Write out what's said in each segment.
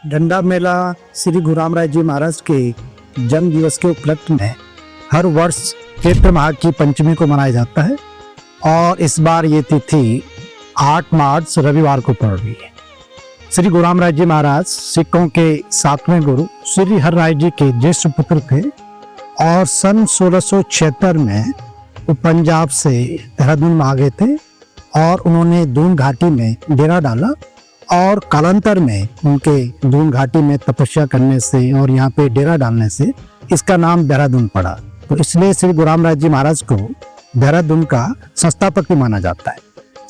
झंडा मेला श्री गुरु रामराय जी महाराज के जन्म दिवस के उपलक्ष्य में हर वर्ष चैत्र माह की पंचमी को मनाया जाता है और इस बार ये तिथि 8 मार्च रविवार को पड़ रही है। श्री गुरु रामराय जी महाराज सिखों के 7वें गुरु श्री हर राय जी के ज्येष्ठ पुत्र थे और सन 1676 में वो पंजाब से देहरादून में आ गए थे और उन्होंने दून घाटी में डेरा डाला और कालांतर में उनके दून घाटी में तपस्या करने से और यहाँ पे डेरा डालने से इसका नाम देहरादून पड़ा। तो इसलिए श्री गुरु रामराय जी महाराज को देहरादून का संस्थापक भी माना जाता है।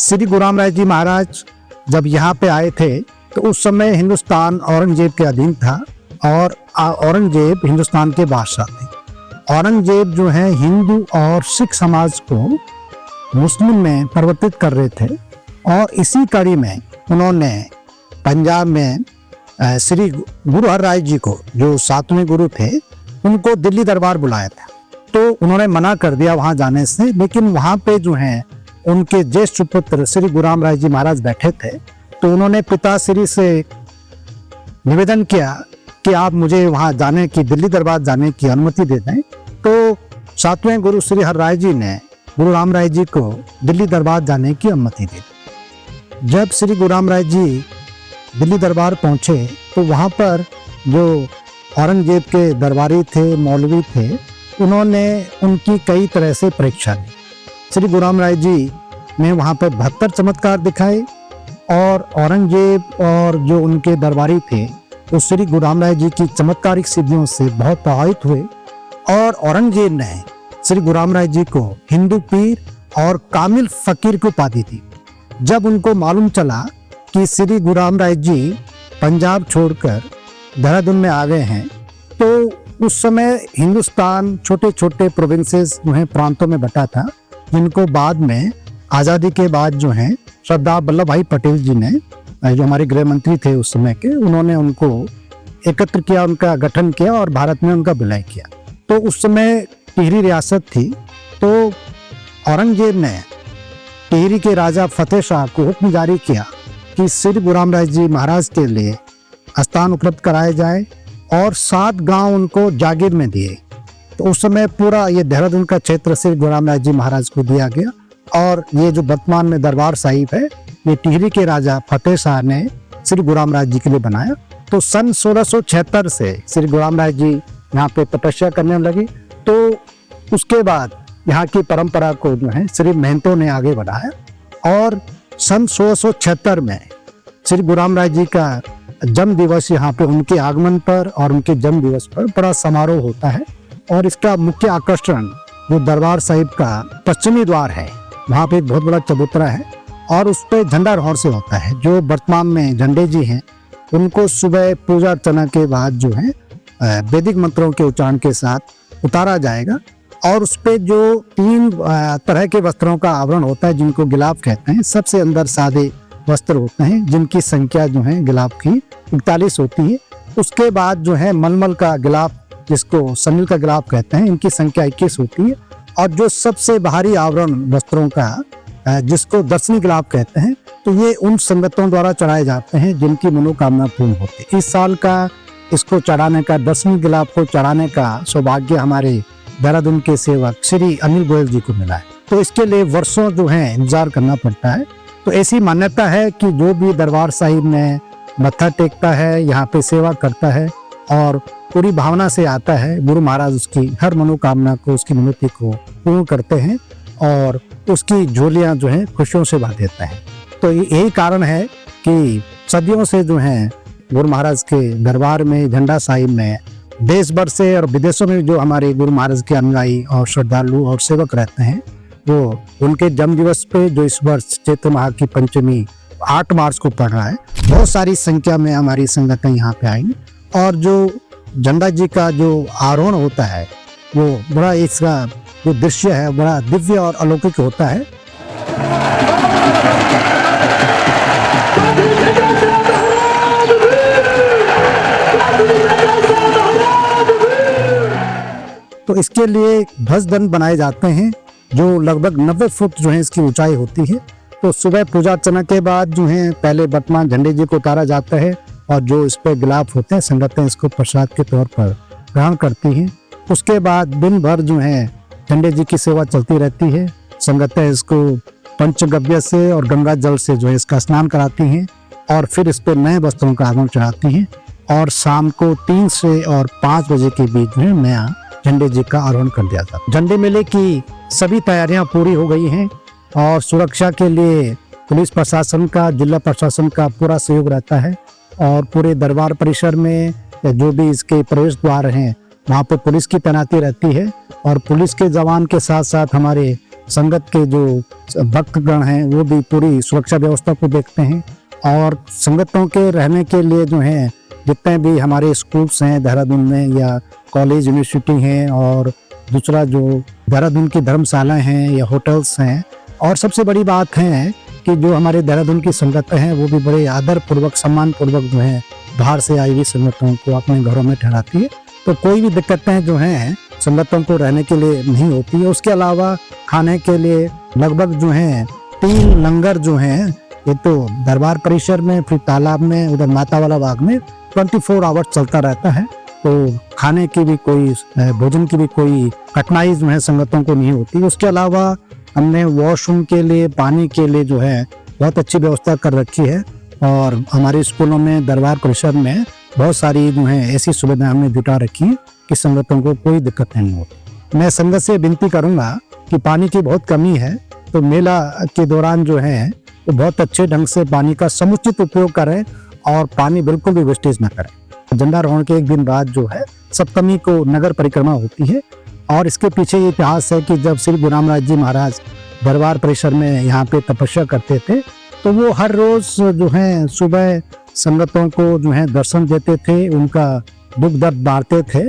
श्री गुरु रामराय जी महाराज जब यहाँ पे आए थे तो उस समय हिंदुस्तान औरंगजेब के अधीन था और औरंगजेब हिंदुस्तान के बादशाह थे। औरंगजेब जो है हिंदू और सिख समाज को मुस्लिम में परिवर्तित कर रहे थे और इसी कड़ी में उन्होंने पंजाब में श्री गुरु हर राय जी को जो 7वें गुरु थे उनको दिल्ली दरबार बुलाया था। तो उन्होंने मना कर दिया वहां जाने से, लेकिन वहां पे जो है उनके ज्येष्ठ पुत्र श्री गुरु रामराय जी महाराज बैठे थे। तो उन्होंने पिताश्री से निवेदन किया कि आप मुझे वहां जाने की, दिल्ली दरबार जाने की अनुमति दे दें। तो 7वें गुरु श्री हर राय जी ने गुरु रामराय जी को दिल्ली दरबार जाने की अनुमति दी। जब श्री गुरु रामराय जी दिल्ली दरबार पहुंचे तो वहां पर जो औरंगजेब के दरबारी थे, मौलवी थे, उन्होंने उनकी कई तरह से परीक्षा ली। श्री गुरु रामराय जी ने वहां पर 72 चमत्कार दिखाए और औरंगजेब और जो उनके दरबारी थे वो श्री गुरु रामराय जी की चमत्कारिक सिद्धियों से बहुत प्रभावित हुए और औरंगजेब ने श्री गुरु रामराय जी को हिंदू पीर और कामिल फकीर की उपाधि दी। जब उनको मालूम चला कि श्री गुरु रामराय जी पंजाब छोड़कर देहरादून में आ गए हैं तो उस समय हिंदुस्तान छोटे छोटे प्रोविंसेस जो हैं प्रांतों में बटा था, जिनको बाद में आज़ादी के बाद जो है सरदार वल्लभ भाई पटेल जी ने, जो हमारे गृह मंत्री थे उस समय के, उन्होंने उनको एकत्र किया, उनका गठन किया और भारत में उनका विलय किया। तो उस समय टिहरी रियासत थी। तो औरंगजेब ने टिहरी के राजा फतेह शाह को हुक्म जारी किया कि श्री गुरु रामराय जी महाराज के लिए स्थान उपलब्ध कराए जाए और 7 गांव उनको जागीर में दिए। तो उस समय पूरा ये देहरादून का क्षेत्र श्री गुरु रामराय जी महाराज को दिया गया और ये जो वर्तमान में दरबार साहिब है ये टिहरी के राजा फतेह शाह ने श्री गुरु रामराय जी के लिए बनाया। तो सन 1676 से श्री गुरु रामराय जी यहाँ पे तपस्या करने लगे। तो उसके बाद यहाँ की परंपरा को जो है श्री महंतों ने आगे बढ़ाया और सन 1676 में श्री गुरु रामराय जी का जन्म दिवस यहाँ पे उनके आगमन पर और उनके जन्म दिवस पर बड़ा समारोह होता है। और इसका मुख्य आकर्षण जो दरबार साहिब का पश्चिमी द्वार है, वहाँ पे एक बहुत बड़ा चबूतरा है और उस पर झंडारोहण से होता है। जो वर्तमान में झंडे जी हैं उनको सुबह पूजा अर्चना के बाद जो है वैदिक मंत्रों के उच्चारण के साथ उतारा जाएगा और उस पे जो 3 तरह के वस्त्रों का आवरण होता है जिनको गिलाफ कहते हैं। सबसे अंदर सादे वस्त्र होते हैं जिनकी संख्या जो है गिलाफ की 41 होती है। उसके बाद जो है मलमल का गिलाफ, जिसको सनील का गिलाफ कहते हैं, इनकी संख्या 21 होती है। और जो सबसे बाहरी आवरण वस्त्रों का जिसको दर्शनी गिलाफ कहते हैं, तो ये उन संगतों द्वारा चढ़ाए जाते हैं जिनकी मनोकामना पूर्ण होती है। इस साल का इसको चढ़ाने का, दर्शनी गिलाफ को चढ़ाने का सौभाग्य हमारे देहरादून के सेवक श्री अनिल गोयल जी को मिला है। तो इसके लिए वर्षों जो है इंतजार करना पड़ता है। तो ऐसी मान्यता है कि जो भी दरबार साहिब में मत्था टेकता है, यहाँ पे सेवा करता है और पूरी भावना से आता है, गुरु महाराज उसकी हर मनोकामना को, उसकी मनोती को पूर्ण करते हैं और उसकी झोलियाँ जो है खुशियों से भर देता है। तो यही कारण है कि सदियों से जो है गुरु महाराज के दरबार में, झंडा साहिब में, देश भर से और विदेशों में जो हमारे गुरु महाराज के अनुयायी और श्रद्धालु और सेवक रहते हैं, वो उनके जन्म दिवस पे जो इस वर्ष चैत्र माह की पंचमी 8 मार्च को पड़ रहा है, बहुत सारी संख्या में हमारी संगतें यहाँ पे आएंगी। और जो झंडा जी का जो आरोहण होता है वो बड़ा, इसका जो दृश्य है बड़ा दिव्य और अलौकिक होता है। तो इसके लिए ध्वज दंड बनाए जाते हैं जो लगभग 90 फुट जो है इसकी ऊंचाई होती है। तो सुबह पूजा अर्चना के बाद जो है पहले वर्तमान झंडे जी को उतारा जाता है और जो इस पे गिलाफ होते हैं संगतें इसको प्रसाद के तौर पर ग्रहण करती हैं। उसके बाद दिन भर जो है झंडे जी की सेवा चलती रहती है। संगतें इसको पंचगव्य से और गंगा जल से जो है इसका स्नान कराती हैं और फिर इस पर नए वस्त्रों का आगमन चढ़ाती हैं और शाम को 3 से और 5 बजे के बीच में नया झंडे जी का आरोहण कर दिया जाता है। झंडे मेले की सभी तैयारियां पूरी हो गई हैं और सुरक्षा के लिए पुलिस प्रशासन का, जिला प्रशासन का पूरा सहयोग रहता है और पूरे दरबार परिसर में जो भी इसके प्रवेश द्वार हैं वहाँ पर पुलिस की तैनाती रहती है और पुलिस के जवान के साथ साथ हमारे संगत के जो भक्तगण हैं वो भी पूरी सुरक्षा व्यवस्था को देखते हैं। और संगतों के रहने के लिए जो है जितने भी हमारे स्कूल्स हैं देहरादून में या कॉलेज यूनिवर्सिटी हैं और दूसरा जो देहरादून की धर्मशालाएं हैं या होटल्स हैं, और सबसे बड़ी बात है कि जो हमारे देहरादून की संगतें हैं वो भी बड़े आदर पूर्वक सम्मान पूर्वक जो है बाहर से आई हुई संगतों को अपने घरों में ठहराती है। तो कोई भी दिक्कतें जो हैं संगतों को रहने के लिए नहीं होती है। उसके अलावा खाने के लिए लगभग जो है 3 लंगर जो हैं ये तो दरबार परिसर में, फिर तालाब में, उधर माता वाला बाग में 24 आवर्स चलता रहता है। तो खाने की भी कोई, भोजन की भी कोई कठिनाई जो है संगतों को नहीं होती। उसके अलावा हमने वॉशरूम के लिए, पानी के लिए जो है बहुत अच्छी व्यवस्था कर रखी है और हमारे स्कूलों में, दरबार परिसर में बहुत सारी जो है ऐसी सुविधाएं हमने जुटा रखी है कि संगतों को कोई दिक्कत नहीं होती। मैं संगत से विनती करूंगा कि पानी की बहुत कमी है तो मेला के दौरान जो है वो बहुत अच्छे ढंग से पानी का समुचित उपयोग करें और पानी बिल्कुल भी वेस्टेज न करें। झंडारोहण के एक दिन बाद जो है सप्तमी को नगर परिक्रमा होती है और इसके पीछे ये इतिहास है कि जब श्री गुरु रामदास जी महाराज दरबार परिसर में यहाँ पे तपस्या करते थे तो वो हर रोज जो है सुबह संगतों को जो है दर्शन देते थे, उनका दुख दर्द बांटते थे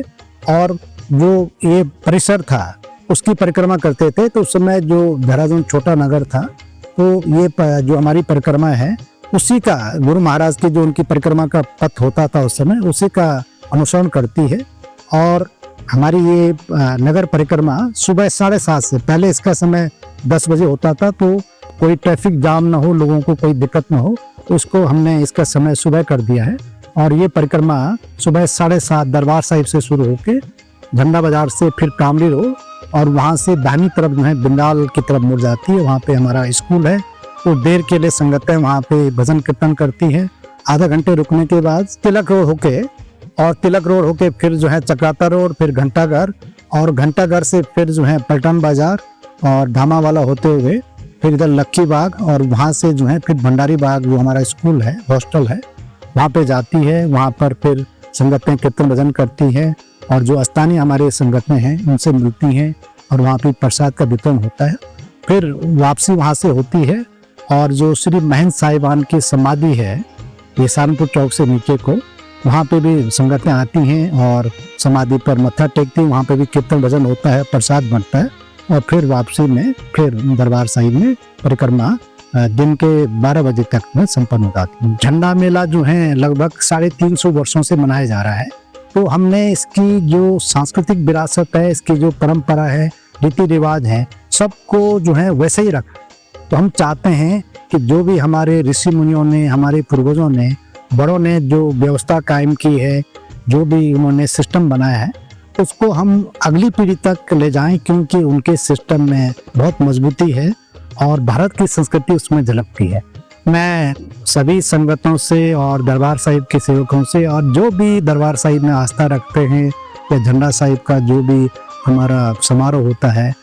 और जो ये परिसर था उसकी परिक्रमा करते थे। तो उस समय जो देहरादून छोटा नगर था तो ये जो हमारी परिक्रमा है उसी का, गुरु महाराज की जो उनकी परिक्रमा का पथ होता था उस समय, उसी का अनुसरण करती है। और हमारी ये नगर परिक्रमा सुबह 7:30 से, पहले इसका समय 10 बजे होता था तो कोई ट्रैफिक जाम ना हो, लोगों को कोई दिक्कत ना हो, तो उसको हमने इसका समय सुबह कर दिया है। और ये परिक्रमा सुबह 7:30 दरबार साहिब से शुरू होके झंडा बाजार से फिर कामरी रोड और वहाँ से दाहिनी तरफ जो है बिंदाल की तरफ मुड़ जाती है। वहाँ पे हमारा स्कूल है तो देर के लिए संगतें वहाँ पे भजन कीर्तन करती है। आधा घंटे रुकने के बाद तिलक रोड होके फिर जो है चक्राता रोड, फिर घंटाघर और घंटाघर से फिर जो है पलटन बाजार और धामा वाला होते हुए फिर इधर लक्की बाग और वहाँ से जो है फिर भंडारी बाग जो हमारा स्कूल है, हॉस्टल है, वहाँ पे जाती है। वहाँ पर फिर संगतें कीर्तन भजन करती हैं और जो स्थानीय हमारे संगतें हैं उनसे मिलती हैं और वहाँ पे प्रसाद का वितरण होता है। फिर वापसी वहाँ से होती है और जो श्री महंत साहिबान की समाधि है ये सहारनपुर चौक से नीचे को, वहाँ पे भी संगतें आती हैं और समाधि पर मत्था टेकती हैं। वहाँ पे भी कीर्तन भजन होता है, प्रसाद बनता है और फिर वापसी में फिर दरबार साहिब में परिक्रमा दिन के 12 बजे तक में संपन्न होता है। झंडा मेला जो है लगभग 350 वर्षों से मनाया जा रहा है। तो हमने इसकी जो सांस्कृतिक विरासत है, इसकी जो परंपरा है, रीति रिवाज है, सबको जो है वैसे ही रखा। तो हम चाहते हैं कि जो भी हमारे ऋषि मुनियों ने, हमारे पूर्वजों ने, बड़ों ने जो व्यवस्था कायम की है, जो भी उन्होंने सिस्टम बनाया है, उसको हम अगली पीढ़ी तक ले जाएं क्योंकि उनके सिस्टम में बहुत मजबूती है और भारत की संस्कृति उसमें झलकती है। मैं सभी संगतों से और दरबार साहिब के सेवकों से और जो भी दरबार साहिब में आस्था रखते हैं या झंडा साहिब का जो भी हमारा समारोह होता है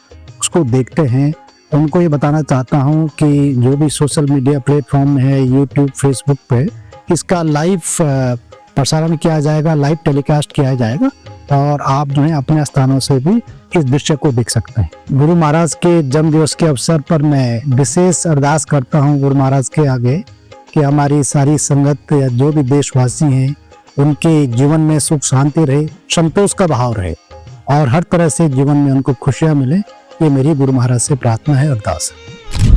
उसको देखते हैं, उनको ये बताना चाहता हूँ कि जो भी सोशल मीडिया प्लेटफॉर्म है, यूट्यूब, फेसबुक पे इसका लाइव प्रसारण किया जाएगा, लाइव टेलीकास्ट किया जाएगा और आप जो है अपने स्थानों से भी इस दृश्य को देख सकते हैं। गुरु महाराज के जन्म दिवस के अवसर पर मैं विशेष अरदास करता हूँ गुरु महाराज के आगे कि हमारी सारी संगत या जो भी देशवासी हैं उनके जीवन में सुख शांति रहे, संतोष का भाव रहे और हर तरह से जीवन में उनको खुशियाँ मिले। ये मेरी गुरु महाराज से प्रार्थना है, अरदास है।